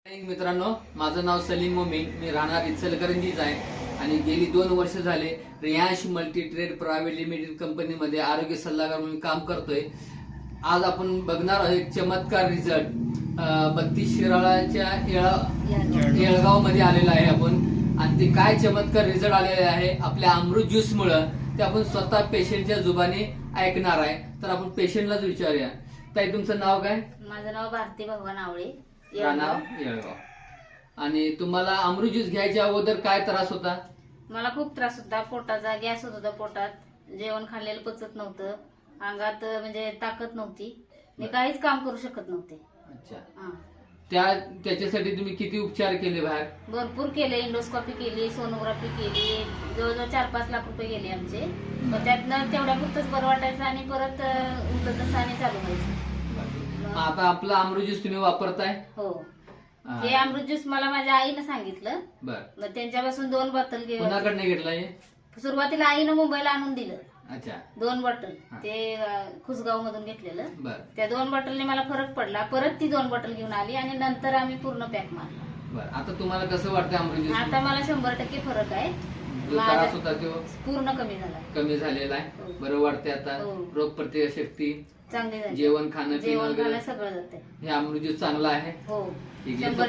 मित्रांनो, माझं नाव सलीम मोमीन. मी राहणार इचलकरंजीच आहे आणि गेली 2 वर्ष झाले Riyansh multi trade private limited कंपनीमध्ये आरोग्य सल्लागार म्हणून काम करतोय. आज आपण बघणार आहोत एक चमत्कार रिझल्ट. 32 शिराळाच्या येळगाव मध्ये आलेला आहे आपण, आणि ते काय चमत्कार रिझल्ट आलेले आहे आपल्या अमृत ज्यूस मुळे ते आपण स्वतः पेशंटच्या जुबानी ऐकणार आहे. तर आपण पेशंटलाच विचारूया. ताई, तुमचं नाव काय? माझं नाव भारती भगवान आवळे, राहणार येळगाव. आणि तुम्हाला अमृत ज्यूस घ्यायच्या अगोदर काय त्रास होता? मला खूप त्रास होता. पोटाचा गॅस होत होता. पोटात जेवण खाल्लेलं पचत नव्हतं. अंगात म्हणजे ताकद नव्हती. मी काहीच काम करू शकत नव्हते. अच्छा. त्याच्यासाठी तुम्ही किती उपचार केले बाहेर? भरपूर केले. इंडोस्कॉपी केली, सोनोग्राफी केली. जवळजवळ 4-5 लाख रुपये गेले आमचे. पण त्यातनं तेवढ्या पुरतच बरं वाटायचं आणि परत उलट आणि चालू व्हायचं. आता आपला अमृत ज्यूस तुम्ही वापरताय? हो. हे अमृत ज्यूस मला माझ्या आईनं सांगितलं. बरं. मग त्यांच्यापासून 2 बॉटल कोणाकडनं घेतला हे? सुरुवातीला आईनं मुंबईला आणून दिलं. अच्छा. 2 बॉटल ते खुसगाव मधून घेतलेलं. बरं. त्या 2 बॉटलने मला फरक पडला. परत ती 2 बॉटल घेऊन आली आणि नंतर आम्ही पूर्ण पॅक मारला. बरं. आता तुम्हाला कसं वाटतं अमृत ज्यूस? आता मला 100% फरक आहे. जो त्रास होता तो पूर्ण कमी झाला. कमी झालेला आहे. हो. बरं वाटते आता? हो. रोग प्रतिकार शक्ती, चांगली झाली. जेवण खाणं जेवण पिणं खाणं वगैरे सगळं जाते. हे अमृत ज्यूस चांगलं आहे. हो. ठीक आहे. 100%